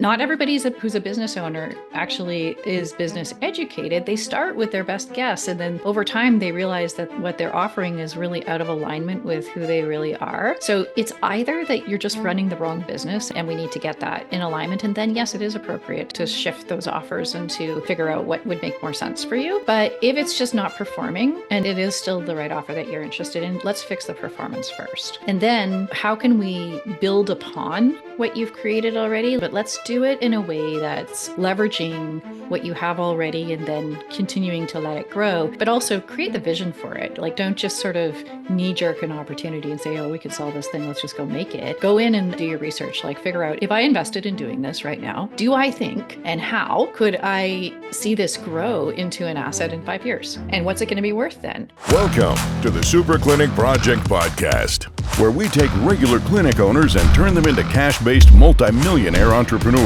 Not everybody who's a business owner actually is business educated. They start with their best guess, and then over time they realize that what they're offering is really out of alignment with who they really are. So it's either that you're just running the wrong business and we need to get that in alignment, and then yes, it is appropriate to shift those offers and to figure out what would make more sense for you. But if it's just not performing and it is still the right offer that you're interested in, let's fix the performance first. And then how can we build upon what you've created already? But let's do it in a way that's leveraging what you have already and then continuing to let it grow, but also create the vision for it. Like, don't just sort of knee jerk an opportunity and say, oh, we could sell this thing, let's just go make it. Go in and do your research. Like, figure out, if I invested in doing this right now, do I think and how could I see this grow into an asset in 5 years? And what's it going to be worth then? Welcome to the Super Clinic Project Podcast, where we take regular clinic owners and turn them into cash-based multimillionaire entrepreneurs.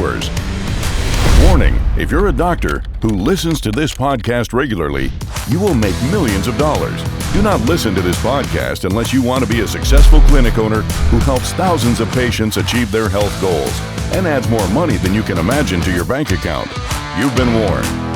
Warning, if you're a doctor who listens to this podcast regularly, you will make millions of dollars. Do not listen to this podcast unless you want to be a successful clinic owner who helps thousands of patients achieve their health goals and adds more money than you can imagine to your bank account. You've been warned.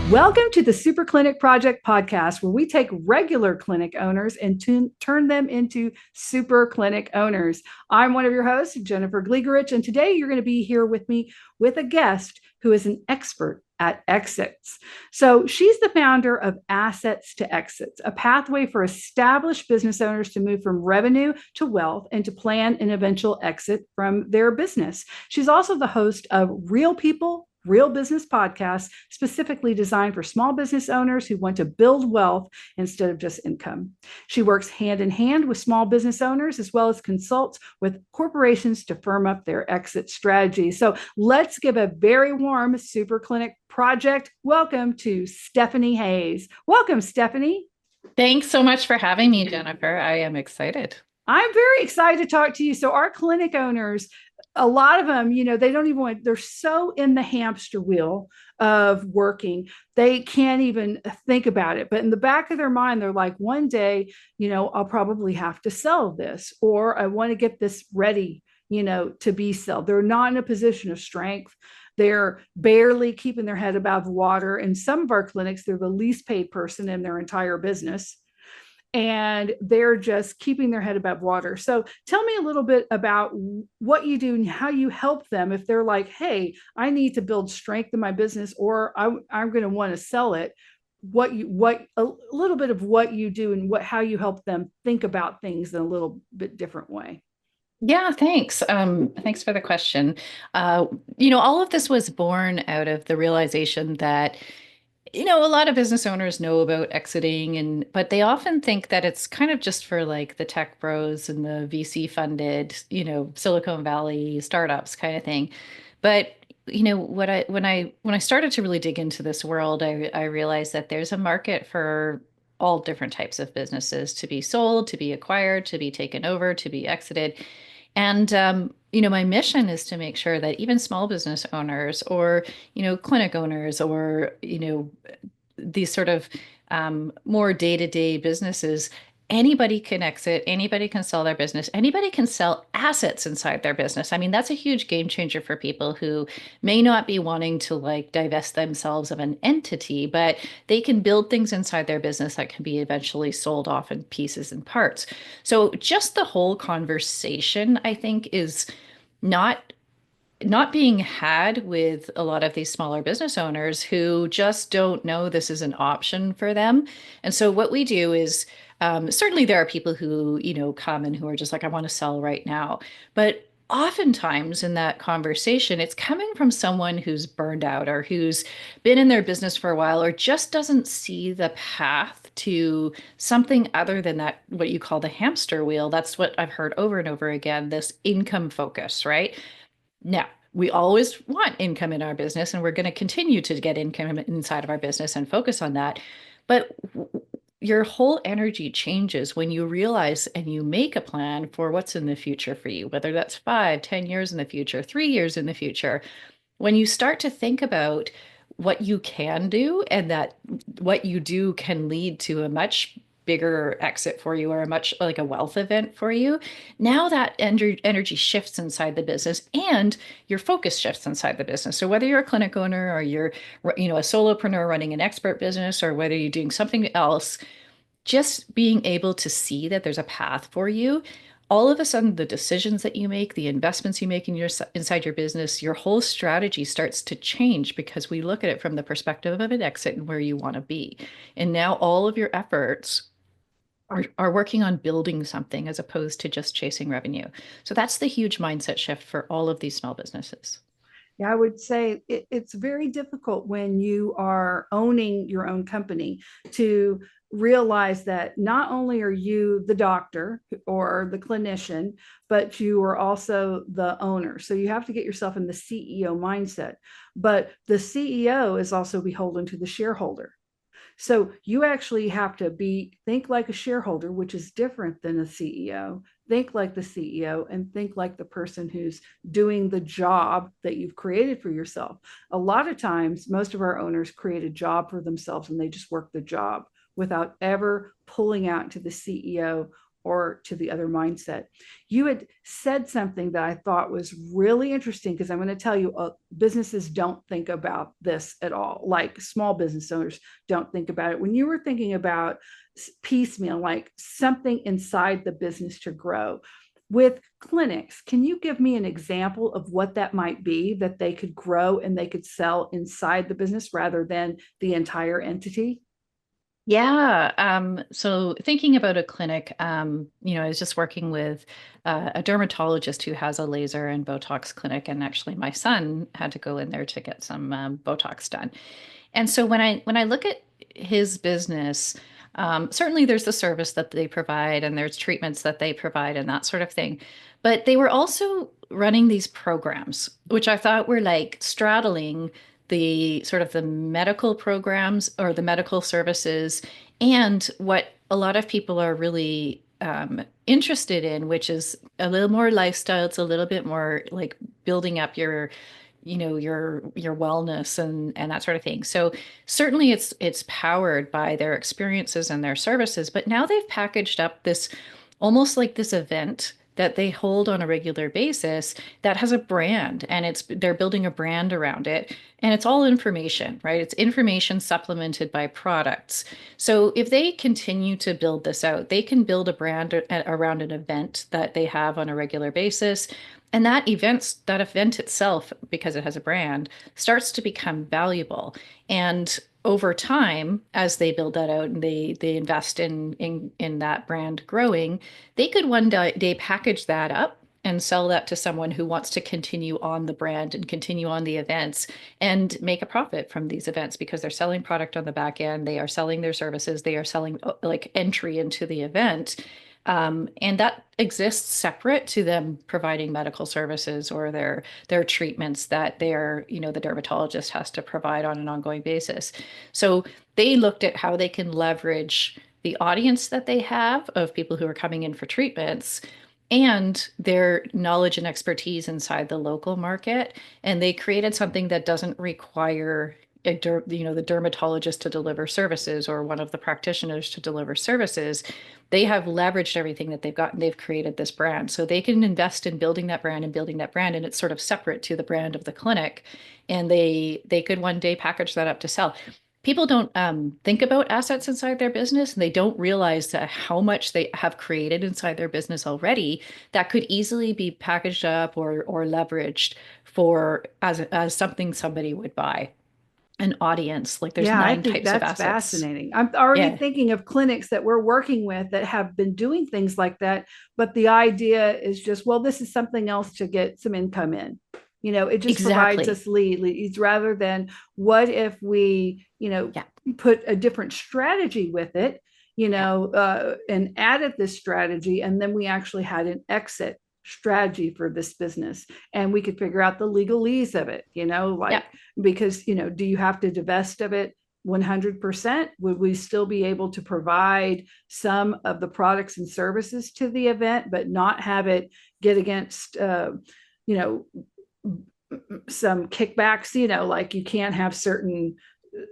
Welcome to the Super Clinic Project Podcast, where we take regular clinic owners and turn them into super clinic owners. I'm one of your hosts, Jennifer Gligoric, and today you're going to be here with me with a guest who is an expert at exits. So she's the founder of Assets to Exits, a pathway for established business owners to move from revenue to wealth and to plan an eventual exit from their business. She's also the host of Real People, Real Business podcast, specifically designed for small business owners who want to build wealth instead of just income. She works hand in hand with small business owners as well as consults with corporations to firm up their exit strategy. So let's give a very warm Super Clinic Project welcome to Stephanie Hayes. Welcome, Stephanie. Thanks so much for having me, Jennifer. I am excited. I'm very excited to talk to you. So our clinic owners, a lot of them, they don't even want, they're so in the hamster wheel of working, they can't even think about it. But in the back of their mind, they're like, one day, I'll probably have to sell this, or I want to get this ready, to be sold. They're not in a position of strength. They're barely keeping their head above water. In some of our clinics, they're the least paid person in their entire business, and they're just keeping their head above water. So tell me a little bit about what you do and how you help them if they're like, hey, I need to build strength in my business, or I'm going to want to sell it. A little bit of what you do and how you help them think about things in a little bit different way. Yeah, thanks. Thanks for the question. All of this was born out of the realization that a lot of business owners know about exiting, but they often think that it's kind of just for like the tech bros and the VC funded, Silicon Valley startups kind of thing. But when I started to really dig into this world, I realized that there's a market for all different types of businesses to be sold, to be acquired, to be taken over, to be exited. And my mission is to make sure that even small business owners or, clinic owners or, these sort of more day-to-day businesses, anybody can exit, anybody can sell their business, anybody can sell assets inside their business. I mean, that's a huge game changer for people who may not be wanting to like divest themselves of an entity, but they can build things inside their business that can be eventually sold off in pieces and parts. So just the whole conversation, I think, is not being had with a lot of these smaller business owners who just don't know this is an option for them. And so what we do is certainly there are people who, come and who are just like, I want to sell right now. But oftentimes in that conversation, it's coming from someone who's burned out or who's been in their business for a while or just doesn't see the path to something other than that, what you call the hamster wheel. That's what I've heard over and over again, this income focus, right? Now, we always want income in our business, and we're going to continue to get income inside of our business and focus on that. But your whole energy changes when you realize and you make a plan for what's in the future for you, whether that's 5, 10 years in the future, 3 years in the future. When you start to think about what you can do and that what you do can lead to a much bigger exit for you or a much like a wealth event for you. Now that energy shifts inside the business and your focus shifts inside the business. So whether you're a clinic owner or you're, a solopreneur running an expert business, or whether you're doing something else, just being able to see that there's a path for you, all of a sudden the decisions that you make, the investments you make in your inside your business, your whole strategy starts to change because we look at it from the perspective of an exit and where you want to be. And now all of your efforts are working on building something as opposed to just chasing revenue. So that's the huge mindset shift for all of these small businesses. Yeah, I would say it's very difficult when you are owning your own company to realize that not only are you the doctor or the clinician, but you are also the owner. So you have to get yourself in the CEO mindset. But the CEO is also beholden to the shareholder. So you actually have to think like a shareholder, which is different than a CEO. Think like the CEO and think like the person who's doing the job that you've created for yourself. A lot of times, most of our owners create a job for themselves and they just work the job without ever pulling out to the CEO or to the other mindset. You had said something that I thought was really interesting because I'm going to tell you, businesses don't think about this at all. Like small business owners don't think about it. When you were thinking about piecemeal, like something inside the business to grow, with clinics, can you give me an example of what that might be that they could grow and they could sell inside the business rather than the entire entity? Yeah. So thinking about a clinic, I was just working with a dermatologist who has a laser and Botox clinic, and actually my son had to go in there to get some Botox done. And so when I look at his business, certainly there's the service that they provide and there's treatments that they provide and that sort of thing. But they were also running these programs, which I thought were like straddling the sort of the medical programs or the medical services and what a lot of people are really interested in, which is a little more lifestyle. It's a little bit more like building up your wellness and that sort of thing. So certainly it's powered by their experiences and their services, but now they've packaged up this almost like this event that they hold on a regular basis that has a brand, and they're building a brand around it, and it's all information, right? It's information supplemented by products. So if they continue to build this out, they can build a brand around an event that they have on a regular basis. And that event itself, because it has a brand, starts to become valuable. And over time, as they build that out and they invest in that brand growing, they could one day package that up and sell that to someone who wants to continue on the brand and continue on the events and make a profit from these events because they're selling product on the back end, they are selling their services, they are selling like entry into the event. And that exists separate to them providing medical services or their treatments that the dermatologist has to provide on an ongoing basis. So they looked at how they can leverage the audience that they have of people who are coming in for treatments and their knowledge and expertise inside the local market. And they created something that doesn't require the dermatologist to deliver services or one of the practitioners to deliver services. They have leveraged everything that they've got and they've created this brand. So they can invest in building that brand, and it's sort of separate to the brand of the clinic. And they could one day package that up to sell. People don't think about assets inside their business, and they don't realize that how much they have created inside their business already that could easily be packaged up or leveraged for as something somebody would buy. An audience. Like there's Yeah, I nine think types of that's assets. fascinating. I'm already Yeah, thinking of clinics that we're working with that have been doing things like that. But the idea is just, well, this is something else to get some income in. It just provides exactly. us leads rather than what if we, Yeah, put a different strategy with it, yeah, and added this strategy. And then we actually had an exit strategy for this business and we could figure out the legalese of it, yeah. like because do you have to divest of it 100%? Would we still be able to provide some of the products and services to the event but not have it get against you know some kickbacks, like you can't have certain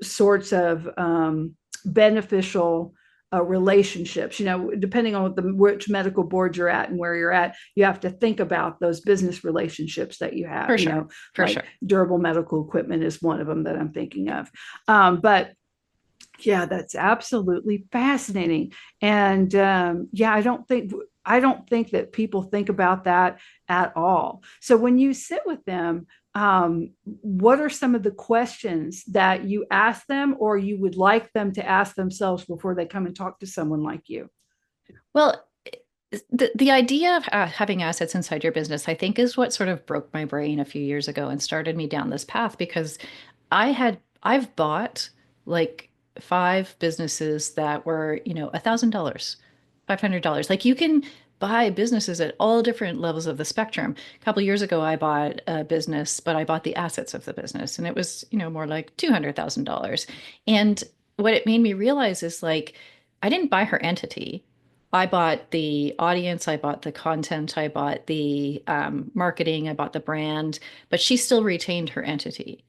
sorts of beneficial relationships. Depending on which medical board you're at and where you're at, you have to think about those business relationships that you have. For sure. For Like sure. durable medical equipment is one of them that I'm thinking of. But yeah, that's absolutely fascinating. And yeah, I don't think that people think about that at all. So when you sit with them, what are some of the questions that you ask them or you would like them to ask themselves before they come and talk to someone like you? Well, the idea of having assets inside your business, I think, is what sort of broke my brain a few years ago and started me down this path because I've bought like five businesses that were, $1,000, $500. Like you can buy businesses at all different levels of the spectrum. A couple of years ago, I bought a business, but I bought the assets of the business, and it was, more like $200,000. And what it made me realize is like, I didn't buy her entity. I bought the audience, I bought the content, I bought the marketing, I bought the brand, but she still retained her entity.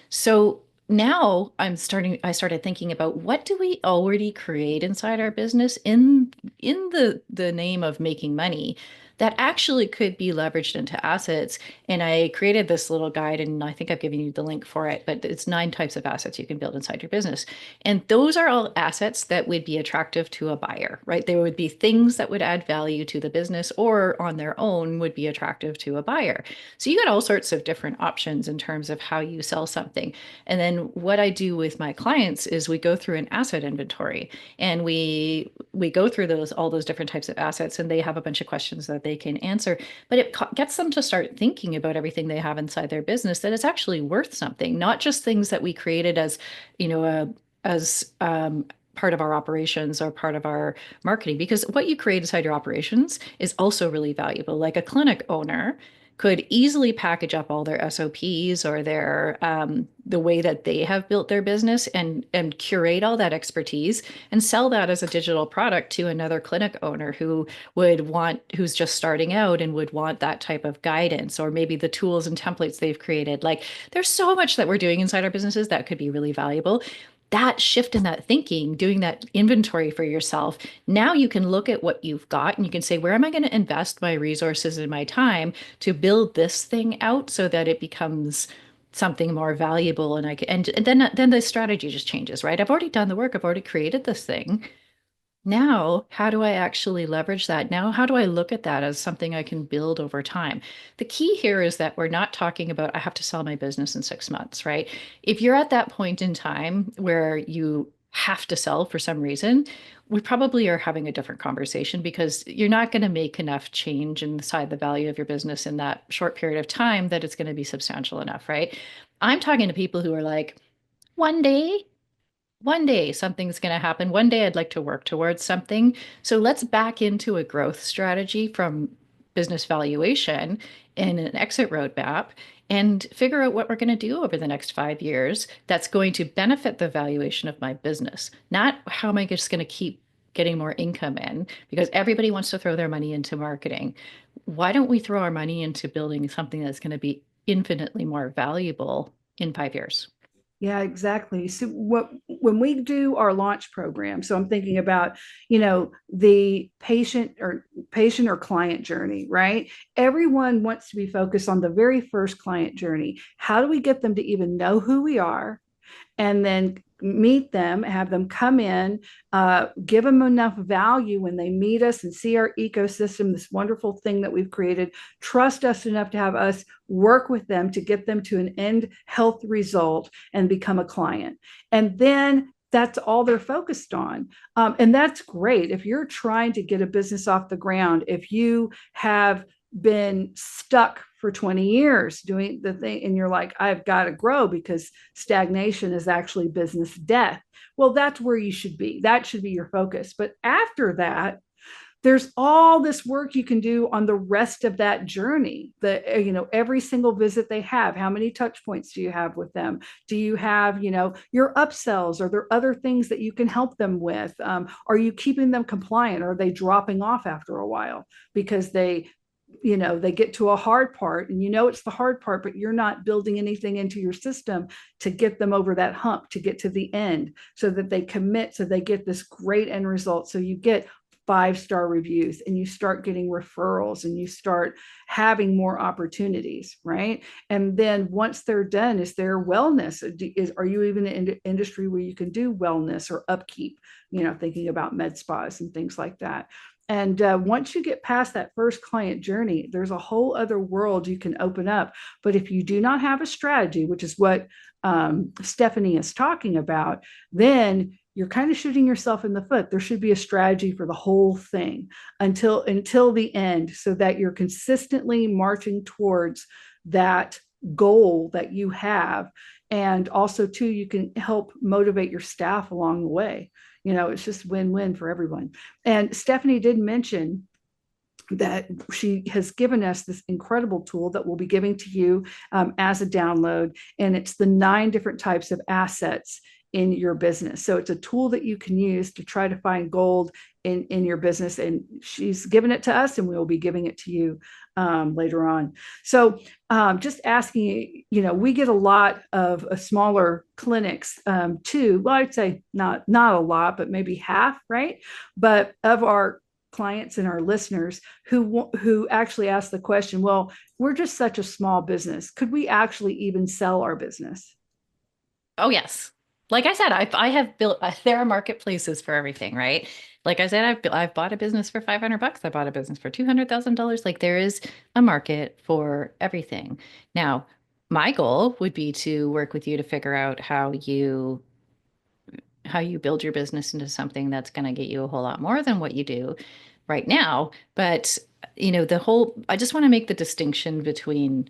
So now I started thinking about what do we already create inside our business in the name of making money that actually could be leveraged into assets. And I created this little guide, and I think I've given you the link for it, but it's 9 types of assets you can build inside your business. And those are all assets that would be attractive to a buyer, right? There would be things that would add value to the business or on their own would be attractive to a buyer. So you got all sorts of different options in terms of how you sell something. And then what I do with my clients is we go through an asset inventory and we go through all those different types of assets, and they have a bunch of questions that they can answer. But it gets them to start thinking about everything they have inside their business, that it's actually worth something, not just things that we created as, as part of our operations or part of our marketing. Because what you create inside your operations is also really valuable. Like a clinic owner could easily package up all their SOPs or their the way that they have built their business and curate all that expertise and sell that as a digital product to another clinic owner who's just starting out and would want that type of guidance, or maybe the tools and templates they've created. Like there's so much that we're doing inside our businesses that could be really valuable. That shift in that thinking, doing that inventory for yourself, now you can look at what you've got and you can say, where am I going to invest my resources and my time to build this thing out so that it becomes something more valuable? And and then the strategy just changes, right? I've already done the work. I've already created this thing. Now, how do I actually leverage that? Now, how do I look at that as something I can build over time? The key here is that we're not talking about, I have to sell my business in 6 months, right? If you're at that point in time where you have to sell for some reason, we probably are having a different conversation because you're not going to make enough change inside the value of your business in that short period of time that it's going to be substantial enough, right? I'm talking to people who are like, one day one day something's going to happen. One day I'd like to work towards something. So let's back into a growth strategy from business valuation and an exit roadmap and figure out what we're going to do over the next 5 years that's going to benefit the valuation of my business. Not how am I just going to keep getting more income in, because everybody wants to throw their money into marketing. Why don't we throw our money into building something that's going to be infinitely more valuable in 5 years? Yeah, exactly. So when we do our launch program, so I'm thinking about, the patient or client journey, right? Everyone wants to be focused on the very first client journey. How do we get them to even know who we are? And then meet them, have them come in, give them enough value when they meet us and see our ecosystem, this wonderful thing that we've created, trust us enough to have us work with them to get them to an end health result and become a client. And then that's all they're focused on. And that's great. If you're trying to get a business off the ground, if you have been stuck for 20 years doing the thing and you're like, I've got to grow because stagnation is actually business death. Well, that's where you should be. That should be your focus. But after that, there's all this work you can do on the rest of that journey. Every single visit they have, how many touch points do you have with them? Do you have, your upsells? Are there other things that you can help them with? Are you keeping them compliant? Are they dropping off after a while because they they get to a hard part, and it's the hard part, but you're not building anything into your system to get them over that hump, to get to the end, so that they commit, so they get this great end result. So you get 5-star reviews, and you start getting referrals, and you start having more opportunities, right? And then once they're done, is there wellness? Are you even in an industry where you can do wellness or upkeep, thinking about med spas and things like that? And once you get past that first client journey, there's a whole other world you can open up. But if you do not have a strategy, which is what Stephanie is talking about, then you're kind of shooting yourself in the foot. There should be a strategy for the whole thing until the end, so that you're consistently marching towards that goal that you have. And also, too, you can help motivate your staff along the way. It's just win-win for everyone. And Stephanie did mention that she has given us this incredible tool that we'll be giving to you as a download. And it's the 9 different types of assets in your business. So it's a tool that you can use to try to find gold in your business. And she's given it to us, and we will be giving it to you later on. So just asking, we get a lot of smaller clinics too. Well, I'd say not a lot, but maybe half, right? But of our clients and our listeners who actually ask the question, well, we're just such a small business, could we actually even sell our business? Oh, yes. Like I said, I have built, there are marketplaces for everything, right? Like I said, I've bought a business for 500 bucks. I bought a business for $200,000. Like there is a market for everything. Now, my goal would be to work with you to figure out how you build your business into something that's going to get you a whole lot more than what you do right now. But, I just want to make the distinction between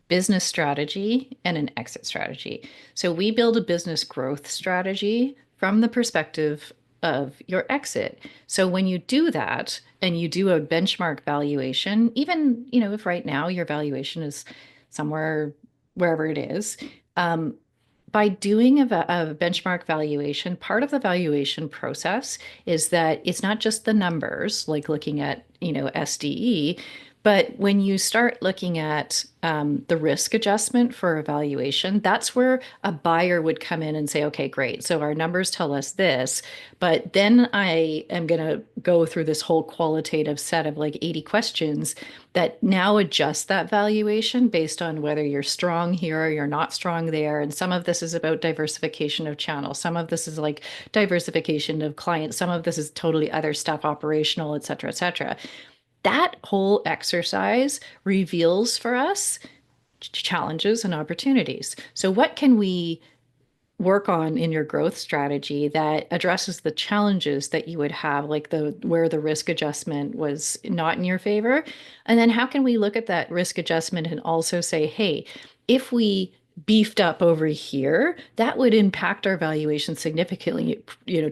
business strategy and an exit strategy. So we build a business growth strategy from the perspective of your exit. So when you do that and you do a benchmark valuation, even, if right now your valuation is somewhere wherever it is, by doing a benchmark valuation, part of the valuation process is that it's not just the numbers, like looking at, SDE, but when you start looking at the risk adjustment for evaluation, that's where a buyer would come in and say, okay, great. So our numbers tell us this, but then I am going to go through this whole qualitative set of like 80 questions that now adjust that valuation based on whether you're strong here or you're not strong there. And some of this is about diversification of channels. Some of this is like diversification of clients. Some of this is totally other stuff, operational, et cetera, et cetera. That whole exercise reveals for us challenges and opportunities. So, what can we work on in your growth strategy that addresses the challenges that you would have, like where the risk adjustment was not in your favor? And then how can we look at that risk adjustment and also say, hey, if we beefed up over here, that would impact our valuation significantly,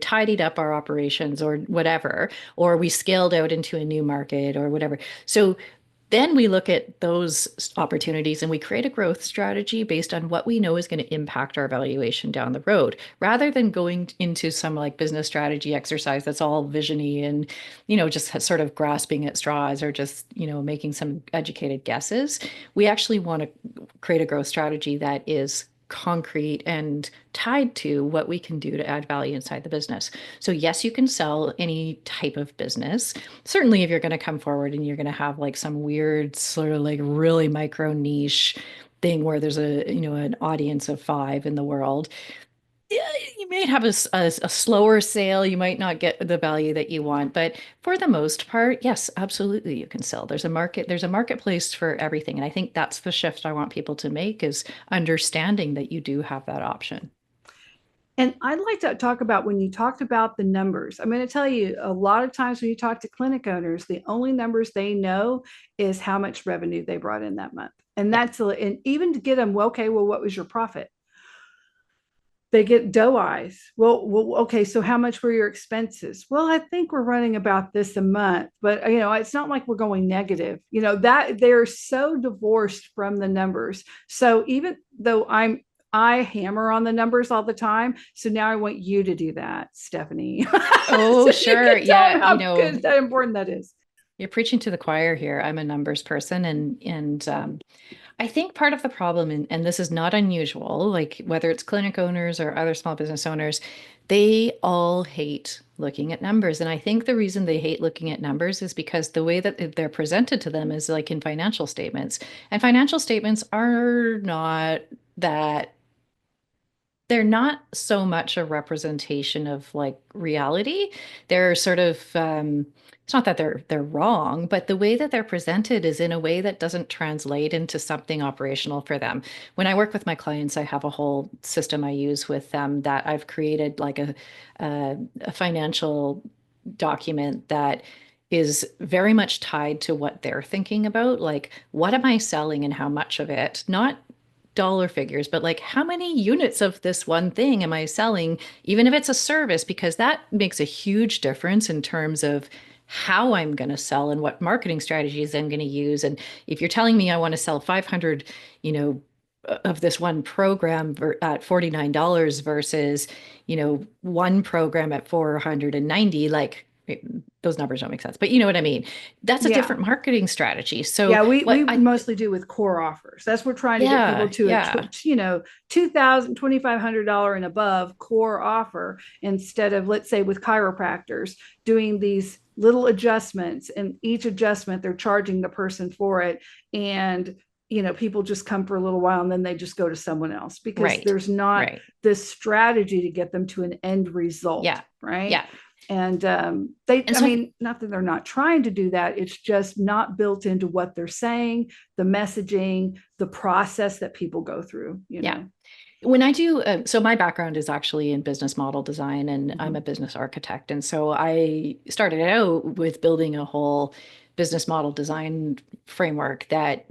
tidied up our operations or whatever, or we scaled out into a new market or whatever. So then we look at those opportunities and we create a growth strategy based on what we know is going to impact our valuation down the road, rather than going into some like business strategy exercise that's all visiony and, just sort of grasping at straws or just, making some educated guesses. We actually want to create a growth strategy that is concrete and tied to what we can do to add value inside the business. So yes, you can sell any type of business. Certainly if you're going to come forward and you're going to have like some weird sort of like really micro niche thing where there's an audience of 5 in the world, you may have a slower sale. You might not get the value that you want, but for the most part, yes, absolutely, you can sell. There's a marketplace for everything. And I think that's the shift I want people to make, is understanding that you do have that option. And I'd like to talk about when you talked about the numbers. I'm going to tell you, a lot of times when you talk to clinic owners, the only numbers they know is how much revenue they brought in that month. And Yeah. and even to get them, well, okay, well, what was your profit? They get doe eyes. Well, okay, so how much were your expenses? Well, I think we're running about this a month, but it's not like we're going negative. That they're so divorced from the numbers. So even though I hammer on the numbers all the time, so now I want you to do that, Stephanie. Oh, So you sure. can tell them Yeah. how good, that important that is. You're preaching to the choir here. I'm a numbers person, and I think part of the problem, and this is not unusual, like whether it's clinic owners or other small business owners, they all hate looking at numbers. And I think the reason they hate looking at numbers is because the way that they're presented to them is like in financial statements. And financial statements are not that they're not so much a representation of like reality. They're sort of it's not that they're wrong, but the way that they're presented is in a way that doesn't translate into something operational for them. When I work with my clients, I have a whole system I use with them that I've created like a financial document that is very much tied to what they're thinking about. Like, what am I selling and how much of it? Not dollar figures, but like how many units of this one thing am I selling, even if it's a service, because that makes a huge difference in terms of how I'm going to sell and what marketing strategies I'm going to use. And if you're telling me I want to sell 500, you know, of this one program at $49 versus, one program at 490, like those numbers don't make sense, but you know what I mean? That's a Yeah. different marketing strategy. So Yeah, we what I, mostly do with core offers. That's we're trying to get people yeah, to yeah. 2,000, $2,500 and above core offer instead of, let's say, with chiropractors doing these little adjustments, and each adjustment they're charging the person for it. And people just come for a little while and then they just go to someone else because Right. there's not Right. this strategy to get them to an end result, Yeah. right? Yeah. And And I so mean, not that they're not trying to do that, it's just not built into what they're saying, the messaging, the process that people go through, yeah. When I do, so my background is actually in business model design and I'm Mhm. a business architect. And so I started out with building a whole business model design framework that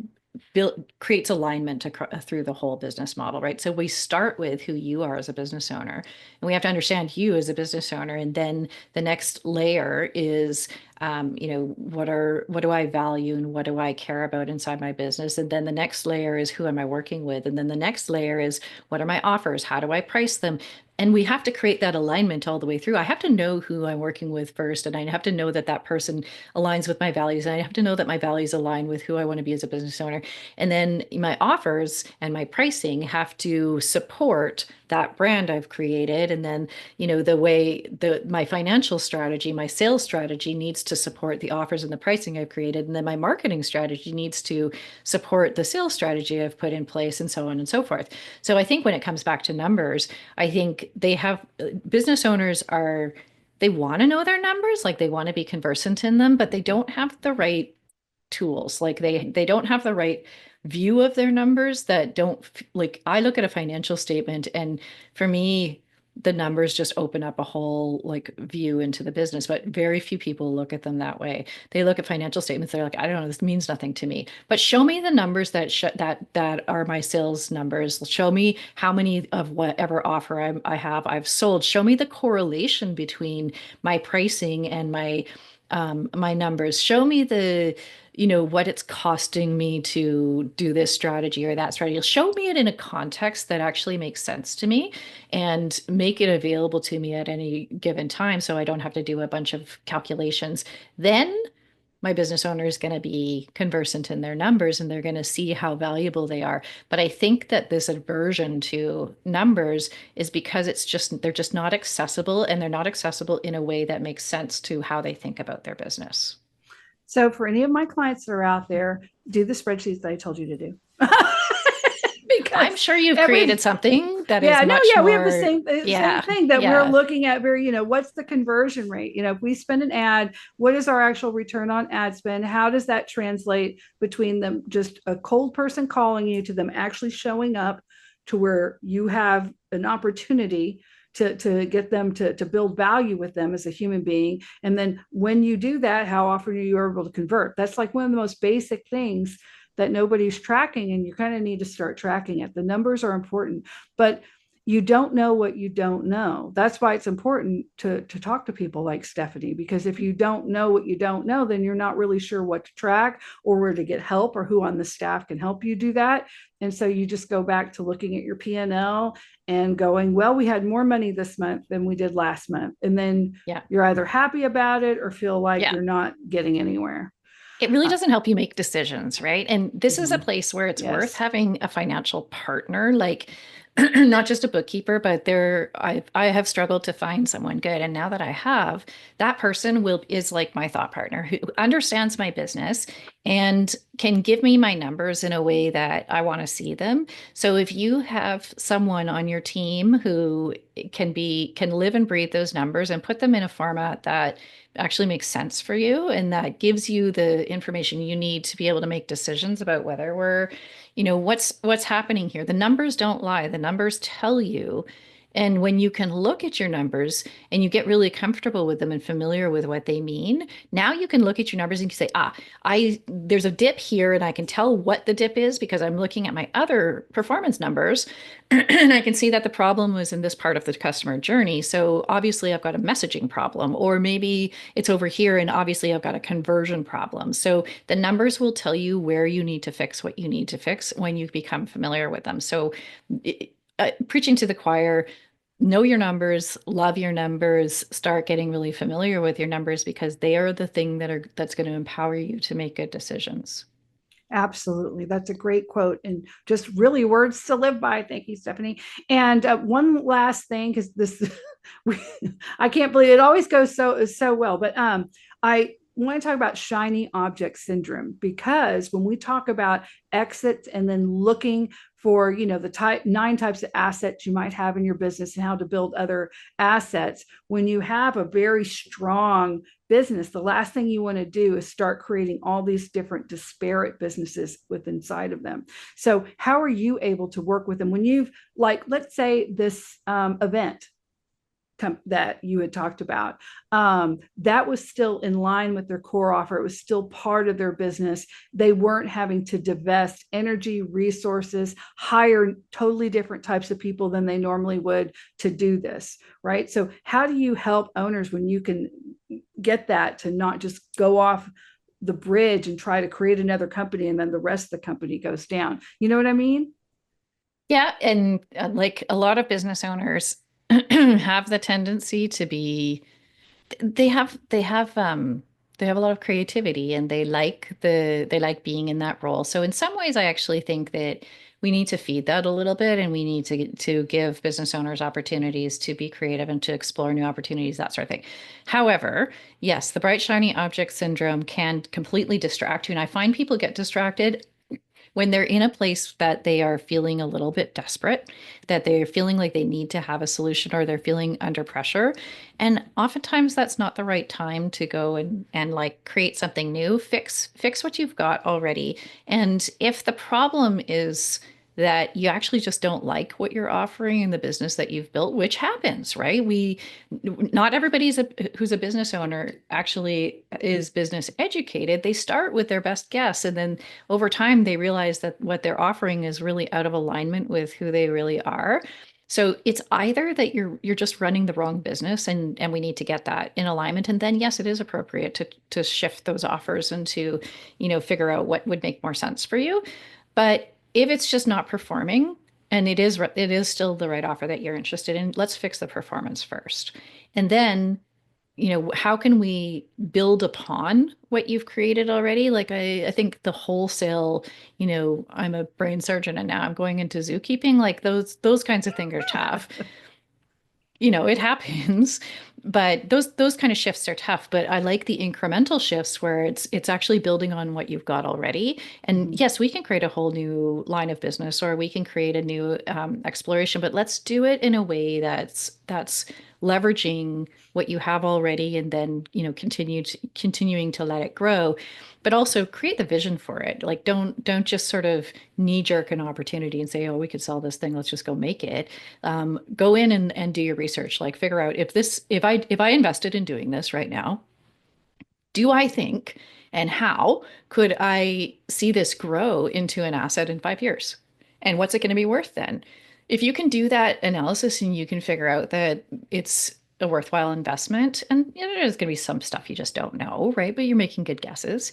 creates alignment through the whole business model, right? So we start with who you are as a business owner, and we have to understand you as a business owner, and then the next layer is, what do I value and what do I care about inside my business, and then the next layer is who am I working with, and then the next layer is what are my offers, how do I price them, and we have to create that alignment all the way through. I have to know who I'm working with first, and I have to know that that person aligns with my values, and I have to know that my values align with who I want to be as a business owner. And then my offers and my pricing have to support that brand I've created. And then, the way my financial strategy, my sales strategy needs to support the offers and the pricing I've created. And then my marketing strategy needs to support the sales strategy I've put in place, and so on and so forth. So I think when it comes back to numbers, I think business owners they want to know their numbers, like they want to be conversant in them, but they don't have the right tools. Like they don't have the right view of their numbers. That don't like I look at a financial statement, and for me the numbers just open up a whole like view into the business, but very few people look at them that way. They look at financial statements, they're like, I don't know, this means nothing to me, but show me the numbers that are my sales numbers. Show me how many of whatever offer I have I've sold. Show me the correlation between my pricing and my numbers. Show me what it's costing me to do this strategy or that strategy. Show me it in a context that actually makes sense to me and make it available to me at any given time so I don't have to do a bunch of calculations. Then my business owner is going to be conversant in their numbers and they're going to see how valuable they are. But I think that this aversion to numbers is because they're just not accessible, and they're not accessible in a way that makes sense to how they think about their business. So for any of my clients that are out there, do the spreadsheets that I told you to do. I'm Because sure you've every created something that is Yeah, no, much yeah, we have the more, same yeah, thing that we're yeah, looking at. Very, what's the conversion rate? If we spend an ad, what is our actual return on ad spend? How does that translate between them, just a cold person calling you, to them actually showing up to where you have an opportunity to get them to build value with them as a human being. And then when you do that, how often are you able to convert? That's like one of the most basic things that nobody's tracking, and you kind of need to start tracking it. The numbers are important, but you don't know what you don't know. That's why it's important to talk to people like Stephanie, because if you don't know what you don't know, then you're not really sure what to track or where to get help or who on the staff can help you do that. And so you just go back to looking at your P&L and going, well, we had more money this month than we did last month. And then yeah, you're either happy about it or feel like yeah. you're not getting anywhere. It really doesn't help you make decisions, right? And this is a Mhm. place where it's worth Yes, having a financial partner, like not just a bookkeeper, but I have struggled to find someone good. And now that I have, that person will is like my thought partner who understands my business and can give me my numbers in a way that I want to see them. So if you have someone on your team who can live and breathe those numbers and put them in a format that actually makes sense for you and that gives you the information you need to be able to make decisions about whether we're, what's happening here. The numbers don't lie. The numbers tell you. And when you can look at your numbers and you get really comfortable with them and familiar with what they mean, now you can look at your numbers and you say, I there's a dip here and I can tell what the dip is because I'm looking at my other performance numbers and I can see that the problem was in this part of the customer journey. So obviously I've got a messaging problem, or maybe it's over here and obviously I've got a conversion problem. So the numbers will tell you where you need to fix what you need to fix when you become familiar with them. So preaching to the choir, know your numbers, love your numbers, start getting really familiar with your numbers because they are the thing that's going to empower you to make good decisions. absolutely. That's a great quote and just really words to live by. Thank you, Stephanie. And one last thing, because this, I can't believe it always goes so well, but I want to talk about shiny object syndrome because when we talk about exits and then looking for the 9 types of assets you might have in your business and how to build other assets, when you have a very strong business, the last thing you want to do is start creating all these different disparate businesses with inside of them. So how are you able to work with them when you've, like, let's say this event that you had talked about, that was still in line with their core offer. It was still part of their business. They weren't having to divest energy, resources, hire totally different types of people than they normally would to do this, right? So how do you help owners when you can get that to not just go off the bridge and try to create another company and then the rest of the company goes down? You know what I mean? Yeah, and like a lot of business owners have the tendency to be they have they have they have a lot of creativity and they like being in that role. So in some ways I actually think that we need to feed that a little bit and we need to give business owners opportunities to be creative and to explore new opportunities, that sort of thing. However, yes, the bright shiny object syndrome can completely distract you and I find people get distracted when they're in a place that they are feeling a little bit desperate, that they're feeling like they need to have a solution or they're feeling under pressure. And oftentimes that's not the right time to go and like create something new. Fix what you've got already. And if the problem is that you actually just don't like what you're offering in the business that you've built, which happens, right? Not everybody's who's a business owner actually is business educated. They start with their best guess, and then over time they realize that what they're offering is really out of alignment with who they really are. So it's either that you're just running the wrong business and we need to get that in alignment. And then yes, it is appropriate to shift those offers and to, figure out what would make more sense for you. But if it's just not performing and it is still the right offer that you're interested in, let's fix the performance first. And then, how can we build upon what you've created already? Like I think the wholesale, I'm a brain surgeon and now I'm going into zookeeping, like those kinds of things are tough. It happens, but those kind of shifts are tough. But I like the incremental shifts where it's actually building on what you've got already. And Mhm. yes, we can create a whole new line of business, or we can create a new exploration. But let's do it in a way that's leveraging what you have already, and then continuing to let it grow, but also create the vision for it. Like don't just sort of knee jerk an opportunity and say, oh, we could sell this thing, let's just go make it. Go in and do your research, like figure out if I invested in doing this right now, do I think and how could I see this grow into an asset in 5 years? And what's it going to be worth then? If you can do that analysis and you can figure out that it's a worthwhile investment, and there's going to be some stuff you just don't know, right? But you're making good guesses,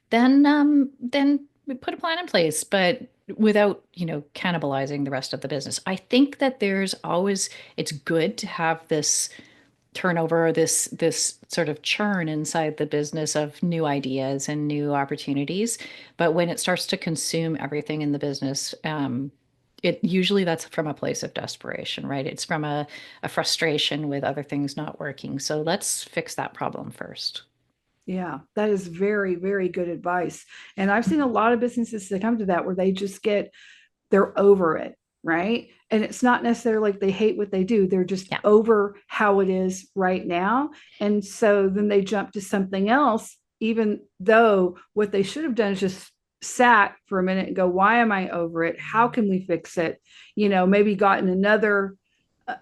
then we put a plan in place, but without, cannibalizing the rest of the business. I think that it's good to have this turnover, this sort of churn inside the business of new ideas and new opportunities. But when it starts to consume everything in the business, it usually that's from a place of desperation, right? It's from a frustration with other things not working. So let's fix that problem first. Yeah, that is very, very good advice. And I've seen a lot of businesses that come to that where they're over it, right? And it's not necessarily like they hate what they do, they're just Yeah. over how it is right now. And so then they jump to something else, even though what they should have done is just sat for a minute and go, why am I over it? How can we fix it? Maybe gotten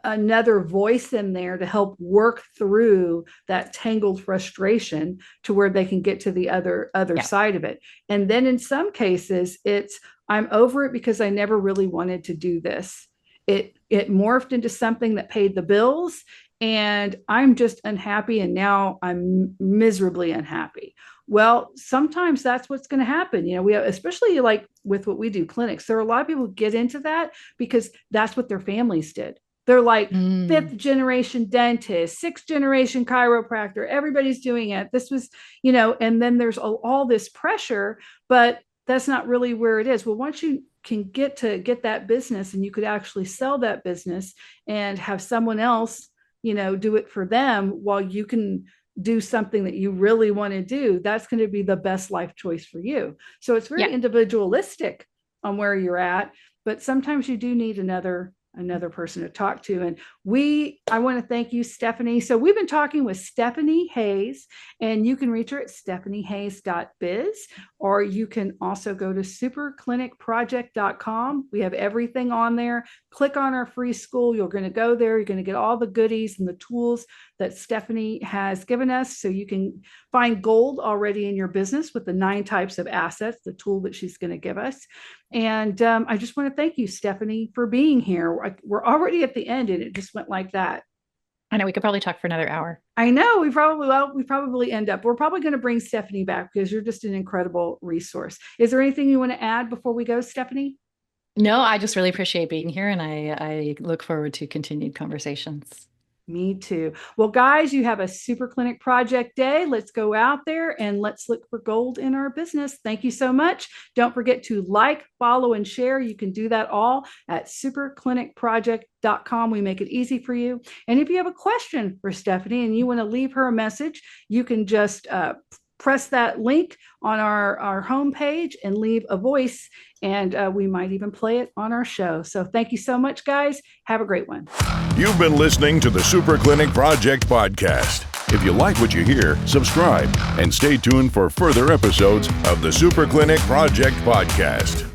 another voice in there to help work through that tangled frustration to where they can get to the other Yeah. side of it. And then in some cases it's, I'm over it because I never really wanted to do this. It morphed into something that paid the bills, and I'm just unhappy, and now I'm miserably unhappy. Well, sometimes that's what's going to happen. We have, especially like with what we do, clinics, there are a lot of people who get into that because that's what their families did. They're like Mm. fifth generation dentist, sixth generation chiropractor. Everybody's doing it. This was, and then there's all this pressure, but that's not really where it is. Well, once you can get that business and you could actually sell that business and have someone else, do it for them while you can do something that you really want to do, that's going to be the best life choice for you. So it's very Yeah. individualistic on where you're at, but sometimes you do need another person to talk to. And I want to thank you, Stephanie. So we've been talking with Stephanie Hayes, and you can reach her at stephaniehayes.biz, or you can also go to superclinicproject.com. We have everything on there. Click on our free school. You're going to go there. You're going to get all the goodies and the tools that Stephanie has given us. So you can find gold already in your business with the 9 types of assets, the tool that she's going to give us. And I just want to thank you, Stephanie, for being here. We're already at the end, and it just went like that. I know we could probably talk for another hour. I know we probably end up. We're probably going to bring Stephanie back because you're just an incredible resource. Is there anything you want to add before we go, Stephanie? No, I just really appreciate being here, and I look forward to continued conversations. Me too. Well, guys, you have a Super Clinic Project Day. Let's go out there and let's look for gold in our business. Thank you so much. Don't forget to like, follow, and share. You can do that all at superclinicproject.com. We make it easy for you. And if you have a question for Stephanie and you want to leave her a message, you can just press that link on our homepage and leave a voice, and we might even play it on our show. So thank you so much, guys. Have a great one. You've been listening to the Super Clinic Project podcast. If you like what you hear, subscribe and stay tuned for further episodes of the Super Clinic Project podcast.